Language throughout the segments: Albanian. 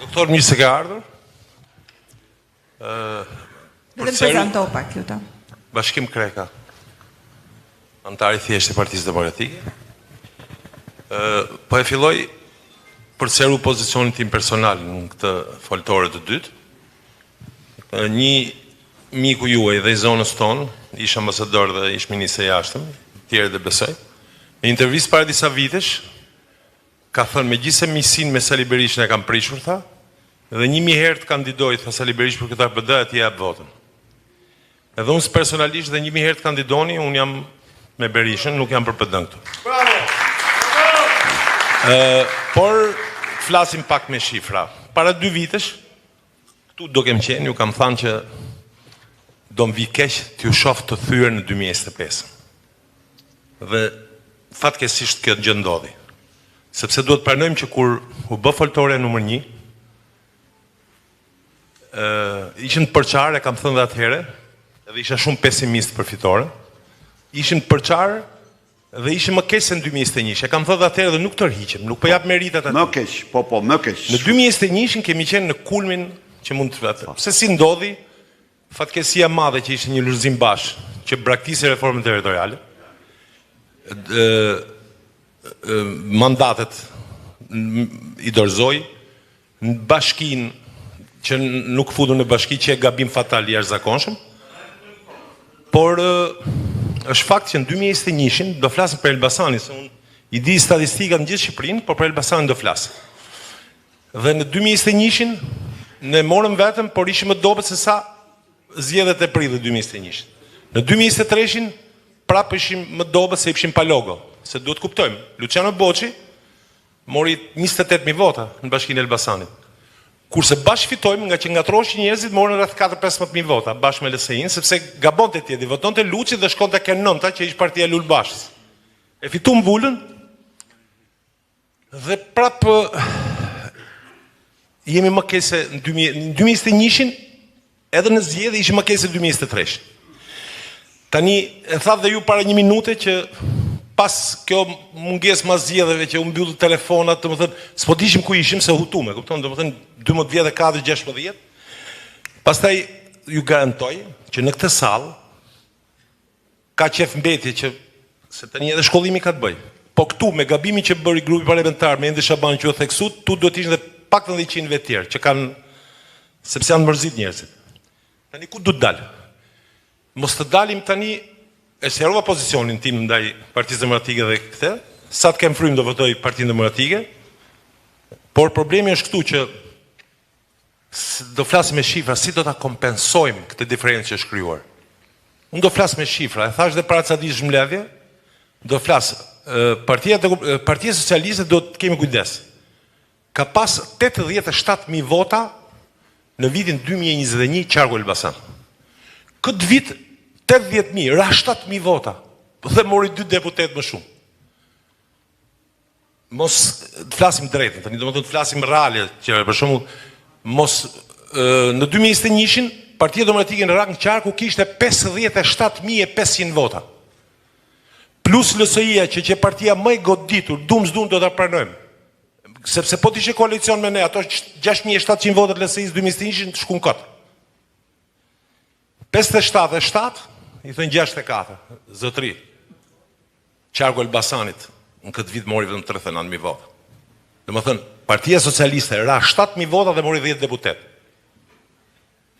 Doktor, mirë se ka ardhur. Vetëm prezanto pak, lutem. Bashkim Kreka, antari thjesht i Partisë Demokratike. Po e filloj përseru pozicionin tim personal në këtë foltore të dytë. Një miku juaj dhe i zonës tonë, ish ambasador dhe ish ministre i jashtëm, tjerë dhe besoj, në intervistë para disa vitesh, ka thënë me gjithse misin me Sali Berishën e kam prishur, tha, dhe 1000 herë të kandidoj, tha Sali Berish për këtë APD, ati jap votën. Edhe unë personalisht dhe 1000 herë të kandidoni, unë jam me Berishën, nuk jam për PD-n këtu. Por, flasim pak me shifra. Para 2 vitesh, këtu do kem qenë, ju kam thënë që do më vi keq t'ju shoh të thyer në 2025. Dhe fatkesisht kjo gjë ndodhi. Sepse duhet pranojmë që kur u bë foltore numër 1, ishin të përqarë, e kam thënë dhe atëhere, edhe isha shumë pesimist për fitore, ishin të përqarë dhe ishin më keq se në 2021. E kam thënë dhe atëhere dhe nuk të rhiqem, nuk po jap meritat aty. Më keq, më keq. Në 2021 kemi qenë në kulmin që mund të vetë. Pse si ndodhi, fatkesia madhe që ishte një lulëzim bashkë, që braktisi reformën territoriale, mandatet i dorëzoi në bashkin që nuk futur në bashki që e gabim fatal i jashtëzakonshëm, por është fakt që në 2021 do flasim për Elbasanin, se unë i di statistikat në gjithë Shqipërinë, por për Elbasanin do flasim. Dhe në 2021 ne morëm vetëm, por ishim më dobët se sa zgjedhjet e prillit 2021. Në 2023 prapë ishim më dobët se ishim pa logo. Se duhet kuptojmë, Luciano Boçi mori 28.000 vota në bashkinë e Elbasanit. Kurse bashkë fitojmë nga që ngatroheshin njerëzit morën rreth 4-15.000 vota bashkë me LSI-n, sepse gabonte tjetri, votonte Luçi dhe shkonte Kenonta që ishte partia Lulbashës. E fituam Vulën dhe prapë jemi më keq se në 2021 edhe në zgjedhje ishim më keq se 2023. Tani e tha dhe ju para 1 minute që pas kjo mungesë mas zgjedhjeve që u mbyllën telefonat, domethënë s'po dishim ku ishim se hutume, kupton, domethënë 12 vjet e 4-16. Pastaj ju garantoj që në këtë sallë ka qef mbetje që se tani edhe shkollimi ka të bëj. Po këtu me gabimin që bëri grupi parlamentar me Endi Shaban që u theksut, tu duhet ishin edhe paktën 100 vetë tjerë që kanë sepse janë mërzit njerëzit. Tani ku duhet dalë? Mos të dalim tani. E serova pozicionin tim ndaj Partisë Demokratike dhe këtë, sa të kem frymë do votoj Partinë Demokratike, por problemi është këtu që do flasim me shifra, si do ta kompensojmë këtë diferencë që është krijuar. Unë do flas me shifra, e thash dhe para ca ditësh mbledhje, do flas Partia Socialiste do të kemi kujdes. Ka pas 87.000 vota në vitin 2021 qarku Elbasan. Këtë vit 80.000, ra 7.000 vota, dhe mori 2 deputet më shumë. Mos të flasim drejtën, tani do të flasim reale, që për shembull, mos në 2021 Partia Demokratike në rang qarku kishte 57.500 vota. Plus LSI-ja që partia më e goditur, dum s'dum do ta pranojmë. Sepse po t'ishe koalicion me ne, ato 6.700 vota të LSI-s 2021 shkun kot. 57 i thënë 64, zotri, qarku Elbasanit në këtë vit mori vetëm 39.000 vota. Dhe më thënë, Partia Socialiste ra 7.000 vota dhe mori 10 deputet.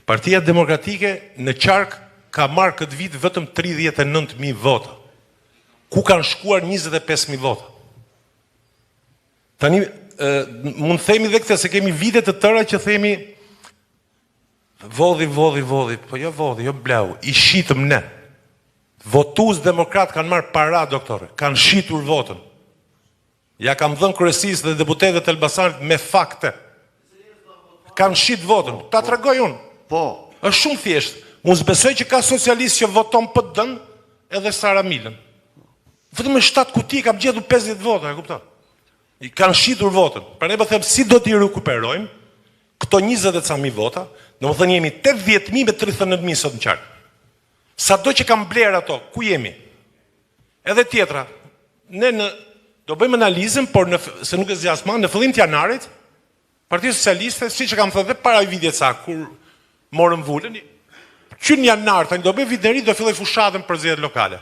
Partia Demokratike në qark ka marrë këtë vit vetëm 39.000 vota, ku kanë shkuar 25.000 vota. Tani, mund themi dhe këtë, se kemi vite të tëra që themi vodhi, po jo vodhi, jo blau, i shitëm ne. Votues demokrat kanë marrë para, doktore, kanë shitur votën. Ja kam dhënë kryesisë dhe deputetët e Elbasanit me fakte. Kanë shit votën, ta tregoj unë. Po. Është shumë thjesht. Unë s'besoj që ka socialist që voton PD-n edhe Sara Milën. Vetëm me 7 kuti kam gjetur 50 vota, e kupton? I kanë shitur votën. Pra ne po them si do t'i rikuperojmë këto 20 e ca mijë vota. Domethënë jemi 80.000 me 39.000 sot në qark. Sa do që kam bler ato, ku jemi? Edhe tjetra, ne do bëjmë analizën, por se nuk e zgjasma, në fillim të janarit, Partia Socialiste, siç e kam thënë dhe para vitit sa kur morëm vulën, që në janar tani do bëj vitin e ri, do filloj fushatën për zgjedhjet lokale.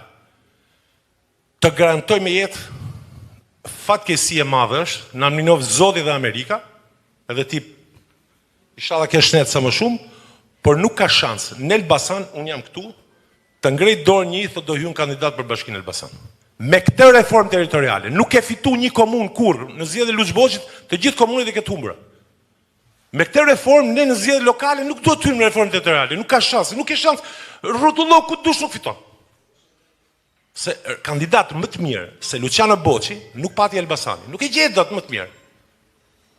Të garantoj me jetë fatkesi e madhe është, na minov Zoti dhe Amerika, edhe ti inshallah ke shnet sa më shumë, por nuk ka shans. Në Elbasan un jam këtu, të ngrej dorë një thotë do hyjnë kandidat për Bashkinë Elbasan. Me këtë reformë territoriale, nuk e fitu një komunë kurrë, në zgjedhjet e Luçboçit, të gjithë komunët e ketë humbura. Me këtë reformë, ne në zgjedhjet lokale nuk do të hyjmë në reformë territoriale, nuk ka shans, nuk ke shans, rrotullo ku dush nuk fiton. Se kandidat më të mirë se Luciano Boçi nuk pati Elbasani, nuk e gjetë dot më të mirë.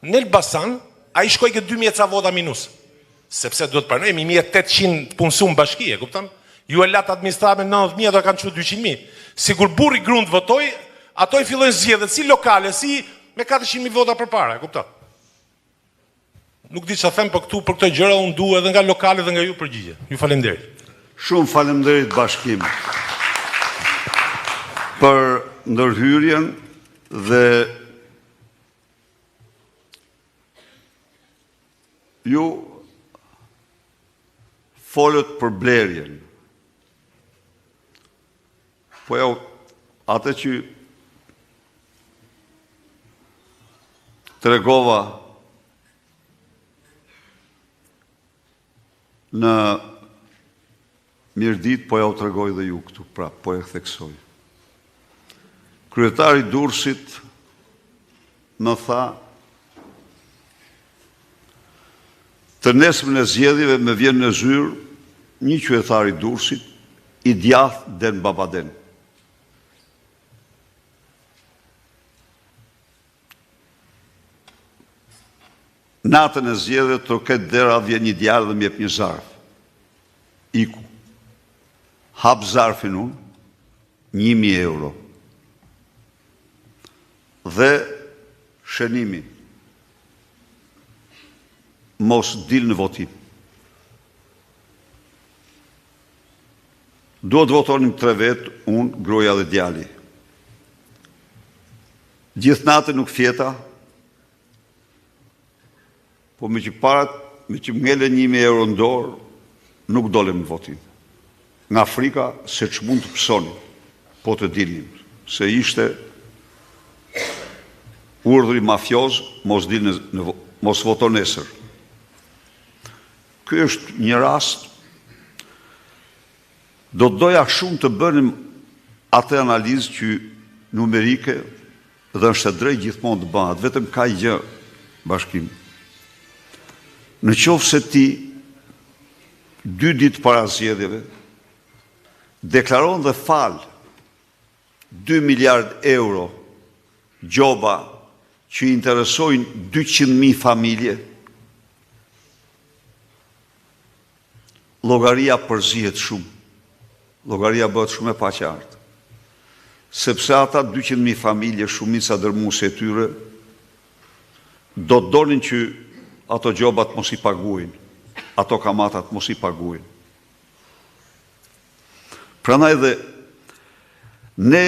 Në Elbasan, ai shkoi ke 2000 ca vota minus, sepse do të pranojmë 1800 punësuar bashki, e kupton? Ju e latë administratën 90.000, do kanë çu 200.000. Sigur burri grund votoi, ato i fillojnë zgjedhjet si lokale, si me 400.000 vota përpara, e kupton? Nuk di çfarë them, por këtu për këto gjëra unë dua edhe nga lokale dhe nga ju përgjigje. Ju falenderoj. Shumë faleminderit Bashkim për ndërhyrjen dhe ju folët për blerjen. Po jo, atë që tregova në Mirdit, po ja u tregoj dhe ju këtu, pra, po e theksoj. Kryetari Durrësit më tha, të nesërmën e zgjedhjeve me vjen në zyrë një qytetar i Durrësit, i djathtë Den Babaden. Natën e zgjedhjeve të këtë dera vjen një djalë dhe më jep një zarf. Iku. Hap zarfin unë, 1.000 euro. Dhe shënimi. Mos dil në votim. Duhet votonim 3 vetë, unë, groja dhe djali. Gjithë natën nuk fjeta, po me që parat, me që mngele 1.000 euro në dorë, nuk dolem në votim. Nga Afrika, se që mund të pësoni, po të dilnim, se ishte urdhri mafioz, mos voton nesër. Ky është një rast, do të doja shumë të bënim atë analizë që numerike dhe është e drejt gjithmonë të bëhat, vetëm ka i gjë, Bashkim. Në qoftë se ti 2 ditë para zgjedhjeve deklaron dhe fal 2 miliard euro gjoba që interesojnë 200.000 familje, llogaria përzihet shumë. Llogaria bëhet shumë e paqartë. Sepse ata 200.000 familje, shumica dërmuese e tyre, do të donin që ato gjobat mos i paguajnë, ato kamatat mos i paguajnë. Prandaj dhe ne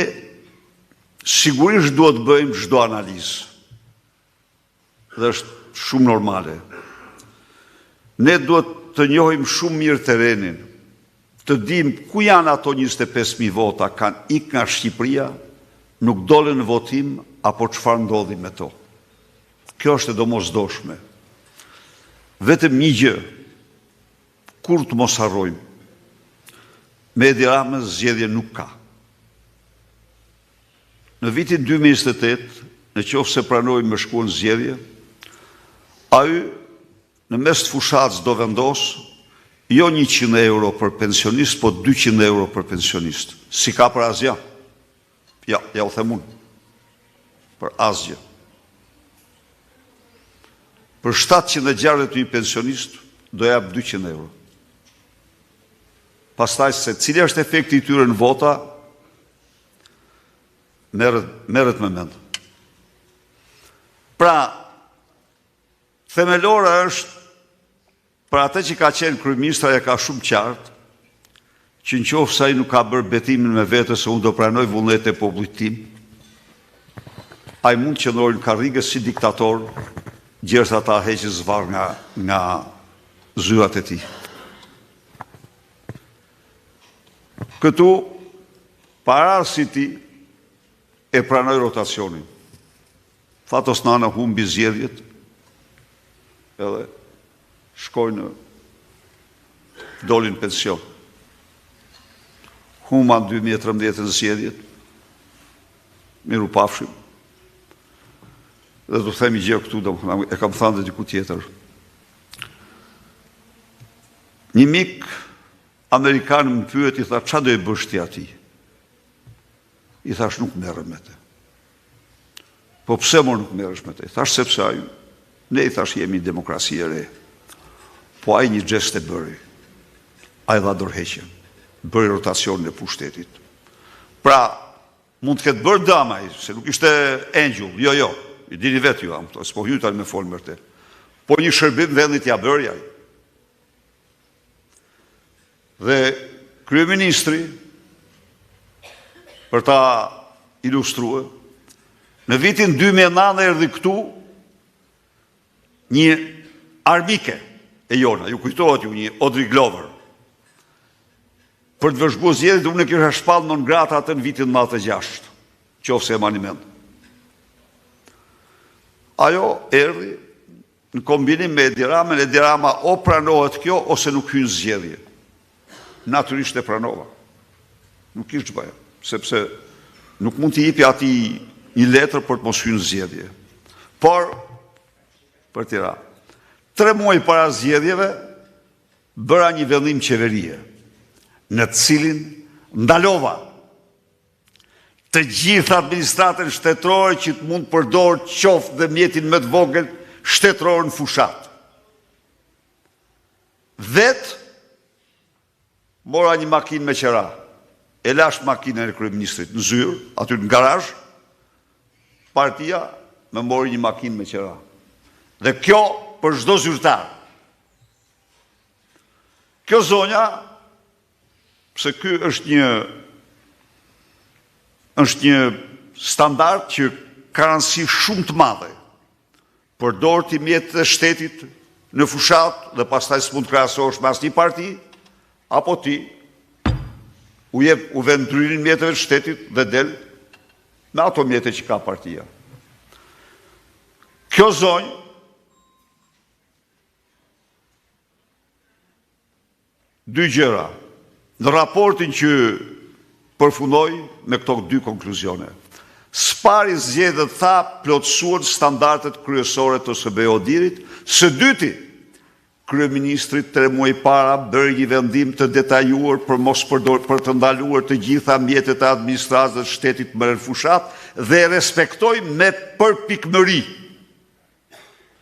sigurisht duhet të bëjmë çdo analizë. Dhe është shumë normale. Ne duhet të njohim shumë mirë terrenin, të dim ku janë ato 25.000 vota, kanë ikë nga Shqipëria, nuk dolën në votim, apo çfarë ndodhi me to. Kjo është e domosdoshme. Vetëm një gjë, kur të mos harrojmë, me Edi Ramës zgjedhje nuk ka. Në vitin 2028, në qoftë se pranojmë me shkuën zgjedhje, ai në mes të fushatës do vendos jo 100 euro për pensionist, po 200 euro për pensionist. Si ka për asgjë? Ja u them unë. Për asgjë. Për 761 pensionist do jap 200 euro. Pastaj se cili është efekti i tyre në vota, merret me mend. Pra, themelore është, për atë që ka qenë kryeministra e ka shumë qartë, që në qoftë se ai nuk ka bërë betimin me vete se unë do pranoj vullnetin e popullit tim, ai mund të qëndrojë në karrige si diktator gjersa ta heqë zvar nga zyrat e tij. Këtu, pararësi ti e pranoj rotacionin. Fatos Nana humbi zgjedhjet, edhe shkojnë dolin pension. Huma në 2013 zgjedhjet, miru pafshim. Dhe do themi gjë këtu, e kam thënë dhe diku tjetër. Një mik Amerikanë më pyet, i tha, qa do e bësh ti ati? I thash, nuk merrem me te. Po pse mor nuk merresh me te? I thash, sepse ai, ne i thash, jemi demokraci e re. Po ai një gjest e bëri. Ai dha dorëheqjen. Bëri rotacionin e pushtetit. Pra, mund të ketë bërë damaj, se nuk ishte angel, jo, i dini vetë ju, s'po hytar me folë mërte. Po një shërbim vendit ja bërë jaj. Dhe kryeministri, për ta ilustruar, në vitin 2009 erdhi këtu një armike e jona, ju kujtohet ju, një Audrey Glover, për të vëzhgu zgjedhjet, unë e kisha shpallë non grata atë në vitin 96, qofse e mani mend. Ajo erdhi në kombinim me Edi Ramën, Edi Rama o pranohet kjo, ose nuk hynë zgjedhje. Natyrisht e pranova. Nuk ishtë bëja, sepse nuk mund t'i jipi ati një letër për të mos hynë zgjedhje. Por, për tira, 3 muaj para zgjedhjeve, bëra një vendim qeverie, në cilin ndalova të gjitha administratën shtetërore që të mund përdorë qoftë dhe mjetin më të vogël shtetëror në fushat. Vetë mora një makinë me qera, e lash makinën e kryeministrit në zyrë, aty në garazh, partia me mori një makinë me qera. Dhe kjo për çdo zyrtar. Kjo zonja, pse ky është një standard që ka rëndësi shumë të madhe. Përdor ti mjetet e shtetit në fushat dhe pastaj s'mund të krahasohesh me asnjë parti, apo ti u vën ndryrin mjeteve të shtetit dhe del me ato mjete që ka partia. Kjo zonjë dy gjëra. Në raportin që përfundoi me këto 2 konkluzione. Spari zgjedhët tha plotësuan standardet kryesore të SBE-Odirit, së dyti kryeministrit 3 muaj para bëri një vendim të detajuar për të ndaluar të gjitha mjetet e administratës shtetit më në fushat dhe respektoi me përpikmëri